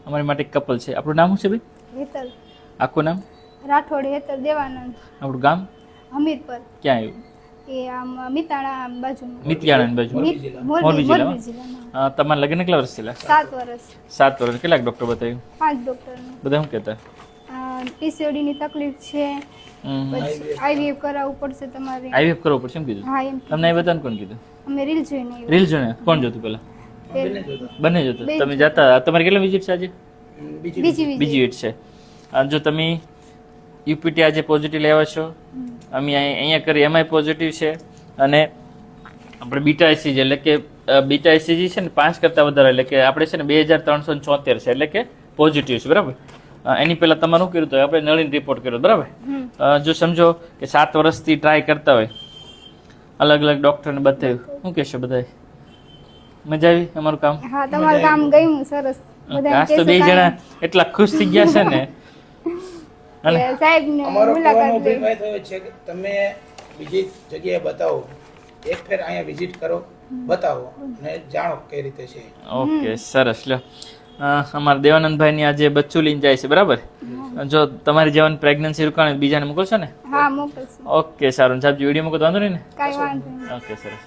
અમારી માટે એક કપલ છે. આપણું નામ શું છે ભાઈ? હેતલ આખું નામ? રાઠોડ હેતલ દેવાનંદ. આપણું ગામ હમીરપર. ક્યાં આવ્યું? એ આમ મિતાણા બાજુ. મિતિયાણા બાજુ. મોરબી જિલ્લામાં. તમારા લગ્ન કેટલા વર્ષ થયેલા? 7 વર્ષ. 7 વર્ષ. કેટલાક ડૉક્ટર બતાવ્યું? 5 ડોક્ટર. બધા શું કહેતા? પીસીઓડી ની તકલીફ છે, પછી આઈવીએફ કરાવવું પડશે તમારે. આઈવીએફ કરવું પડશે એમ કીધું? હા એમ. તમને એ બધાને કોણ કીધું? અમે રીલ જોઈને આવ્યા. રીલ જોઈને? કોણ જોતું પેલા? બંને જોતું. તમે જતા? તમારે કેટલા વિઝિટ છે આજે? બીજી વિઝિટ છે. જો તમે યુપીટી આજે પોઝિટિવ લેવા છો, અમે અહીંયા કરી એમાંય પોઝિટિવ છે, અને આપણે બીટા એસીજી એટલે કે બીટા એસીજી છે ને 5 કરતાં વધારે, એટલે કે આપણે છે ને 2374 છે, એટલે કે પોઝિટિવ છે. બરાબર. એની પહેલાં તમારે શું કર્યું હતું? આપણે નળીનો રિપોર્ટ કર્યો. બરાબર. જો સમજો કે 7 વર્ષથી ટ્રાય કરતા હોય, અલગ અલગ ડૉક્ટરને બતાવ્યું, શું કહેશો બધા? મજા આવી અમારું કામ? હા, તમારું કામ ગયું. સરસ. આજ તો 2 જણા એટલા ખુશ થઈ ગયા છે ને. અને સાહેબને મુલાકાત થયો છે કે તમે બીજી જગ્યાએ બતાવો, એક ફેર અહીંયા વિઝિટ કરો, બતાવો અને જાણો કઈ રીતે છે. ઓકે, સરસ. લ્યો, અમારા દેવાનંદભાઈની આજે બચ્ચું લઈને જાય છે. બરાબર. જો તમારી જેવાની પ્રેગ્નન્સી રોકાણ બીજાને મોકલશો ને? હા, મોકલશું. ઓકે, સારું. સાહેબ વિડીયો મોકલ, વાંધો નહીં ને? કાંઈ વાંધો નહીં. ઓકે, સરસ.